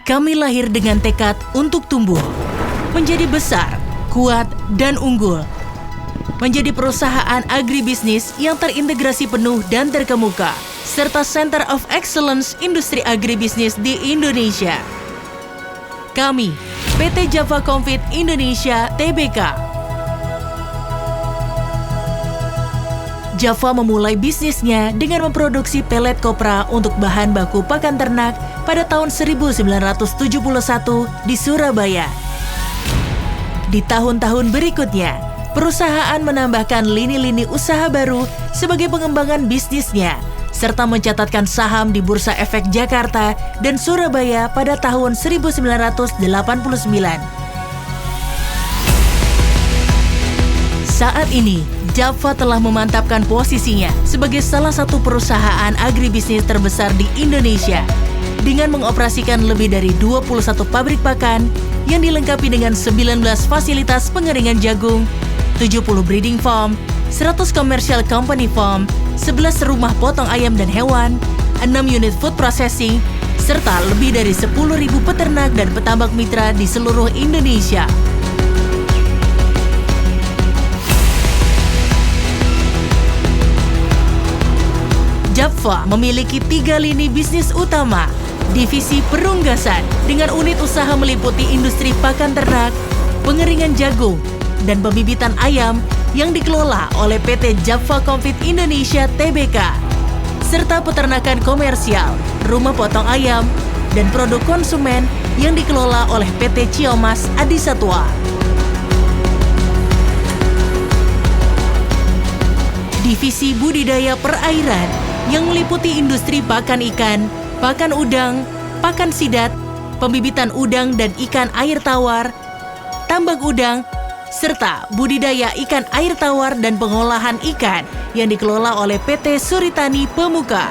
Kami lahir dengan tekad untuk tumbuh, menjadi besar, kuat, dan unggul. Menjadi perusahaan agribisnis yang terintegrasi penuh dan terkemuka, serta Center of Excellence Industri Agribisnis di Indonesia. Kami, PT Java Comfit Indonesia Tbk. Java memulai bisnisnya dengan memproduksi pelet kopra untuk bahan baku pakan ternak pada tahun 1971 di Surabaya. Di tahun-tahun berikutnya, perusahaan menambahkan lini-lini usaha baru sebagai pengembangan bisnisnya, serta mencatatkan saham di Bursa Efek Jakarta dan Surabaya pada tahun 1989. Saat ini, Java telah memantapkan posisinya sebagai salah satu perusahaan agribisnis terbesar di Indonesia dengan mengoperasikan lebih dari 21 pabrik pakan yang dilengkapi dengan 19 fasilitas pengeringan jagung, 70 breeding farm, 100 commercial company farm, 11 rumah potong ayam dan hewan, 6 unit food processing, serta lebih dari 10.000 peternak dan petambak mitra di seluruh Indonesia. Java memiliki 3 lini bisnis utama. Divisi perunggasan dengan unit usaha meliputi industri pakan ternak, pengeringan jagung, dan pembibitan ayam yang dikelola oleh PT Java Comfit Indonesia Tbk, serta peternakan komersial, rumah potong ayam, dan produk konsumen yang dikelola oleh PT Ciomas Adisatwa. Divisi budidaya perairan yang meliputi industri pakan ikan, pakan udang, pakan sidat, pembibitan udang dan ikan air tawar, tambak udang, serta budidaya ikan air tawar dan pengolahan ikan yang dikelola oleh PT Suritani Pemuka.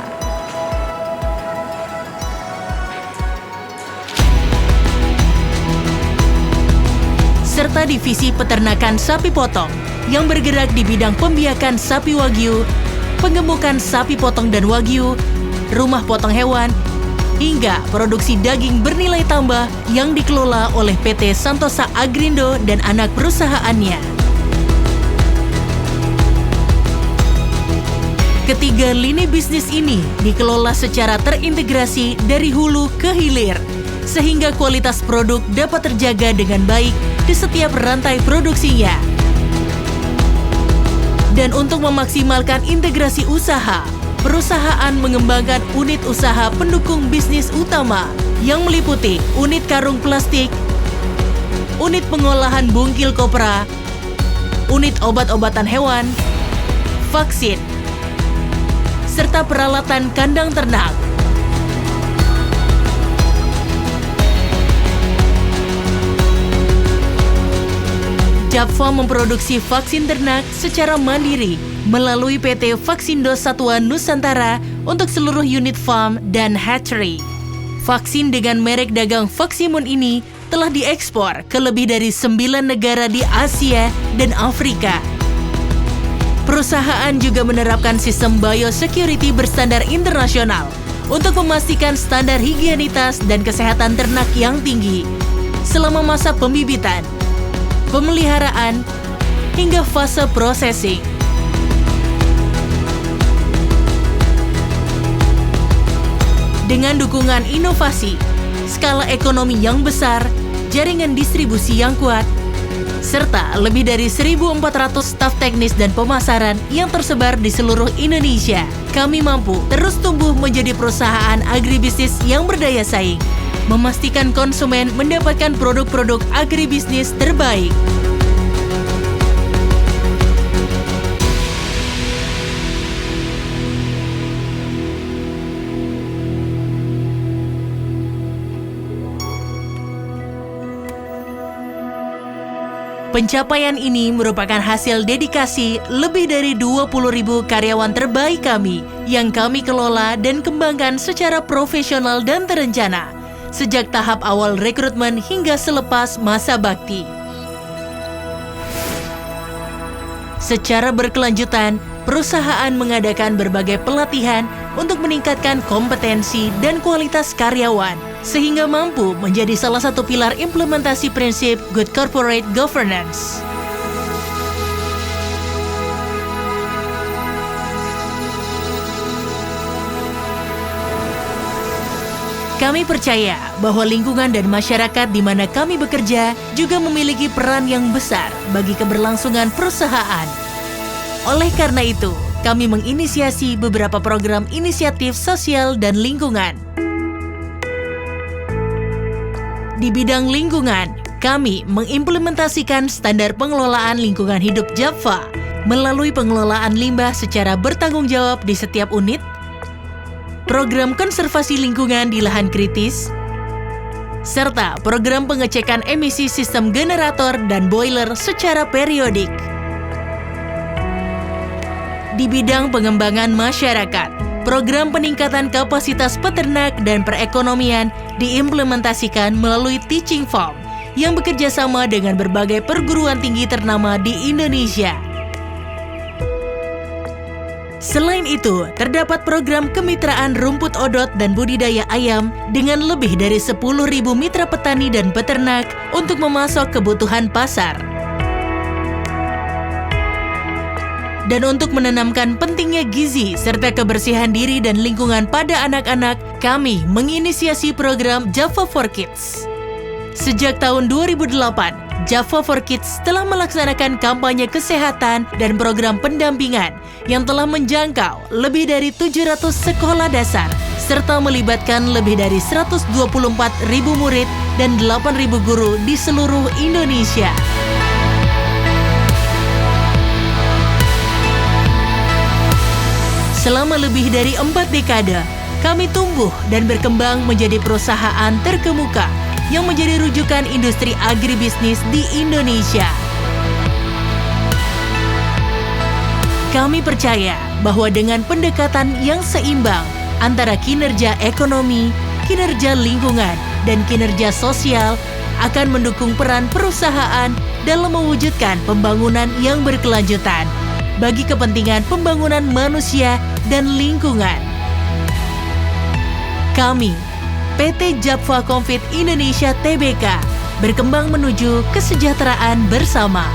Serta divisi peternakan sapi potong yang bergerak di bidang pembiakan sapi wagyu, penggemukan sapi potong dan wagyu, rumah potong hewan, hingga produksi daging bernilai tambah yang dikelola oleh PT Santosa Agrindo dan anak perusahaannya. Ketiga lini bisnis ini dikelola secara terintegrasi dari hulu ke hilir, sehingga kualitas produk dapat terjaga dengan baik di setiap rantai produksinya. Dan untuk memaksimalkan integrasi usaha, perusahaan mengembangkan unit usaha pendukung bisnis utama yang meliputi unit karung plastik, unit pengolahan bungkil kopra, unit obat-obatan hewan, vaksin, serta peralatan kandang ternak. Java memproduksi vaksin ternak secara mandiri melalui PT Vaksindo Satwa Nusantara untuk seluruh unit farm dan hatchery. Vaksin dengan merek dagang Vaksimun ini telah diekspor ke lebih dari 9 negara di Asia dan Afrika. Perusahaan juga menerapkan sistem biosecurity berstandar internasional untuk memastikan standar higienitas dan kesehatan ternak yang tinggi selama masa pembibitan, pemeliharaan, hingga fase processing. Dengan dukungan inovasi, skala ekonomi yang besar, jaringan distribusi yang kuat, serta lebih dari 1.400 staf teknis dan pemasaran yang tersebar di seluruh Indonesia, kami mampu terus tumbuh menjadi perusahaan agribisnis yang berdaya saing, memastikan konsumen mendapatkan produk-produk agribisnis terbaik. Pencapaian ini merupakan hasil dedikasi lebih dari 20.000 karyawan terbaik kami yang kami kelola dan kembangkan secara profesional dan terencana sejak tahap awal rekrutmen hingga selepas masa bakti. Secara berkelanjutan, perusahaan mengadakan berbagai pelatihan untuk meningkatkan kompetensi dan kualitas karyawan sehingga mampu menjadi salah satu pilar implementasi prinsip Good Corporate Governance. Kami percaya bahwa lingkungan dan masyarakat di mana kami bekerja juga memiliki peran yang besar bagi keberlangsungan perusahaan. Oleh karena itu, kami menginisiasi beberapa program inisiatif sosial dan lingkungan. Di bidang lingkungan, kami mengimplementasikan standar pengelolaan lingkungan hidup JAPFA melalui pengelolaan limbah secara bertanggung jawab di setiap unit, program konservasi lingkungan di lahan kritis, serta program pengecekan emisi sistem generator dan boiler secara periodik. Di bidang pengembangan masyarakat, program peningkatan kapasitas peternak dan perekonomian diimplementasikan melalui Teaching Farm yang bekerja sama dengan berbagai perguruan tinggi ternama di Indonesia. Selain itu, terdapat program kemitraan rumput odot dan budidaya ayam dengan lebih dari 10.000 mitra petani dan peternak untuk memasok kebutuhan pasar. Dan untuk menanamkan pentingnya gizi serta kebersihan diri dan lingkungan pada anak-anak, kami menginisiasi program JAPFA for Kids. Sejak tahun 2008, JAPFA for Kids telah melaksanakan kampanye kesehatan dan program pendampingan yang telah menjangkau lebih dari 700 sekolah dasar, serta melibatkan lebih dari 124.000 murid dan 8.000 guru di seluruh Indonesia. Selama lebih dari 4 dekade, kami tumbuh dan berkembang menjadi perusahaan terkemuka yang menjadi rujukan industri agribisnis di Indonesia. Kami percaya bahwa dengan pendekatan yang seimbang antara kinerja ekonomi, kinerja lingkungan, dan kinerja sosial akan mendukung peran perusahaan dalam mewujudkan pembangunan yang berkelanjutan bagi kepentingan pembangunan manusia dan lingkungan. Kami, PT JAPFA Confit Indonesia Tbk, berkembang menuju kesejahteraan bersama.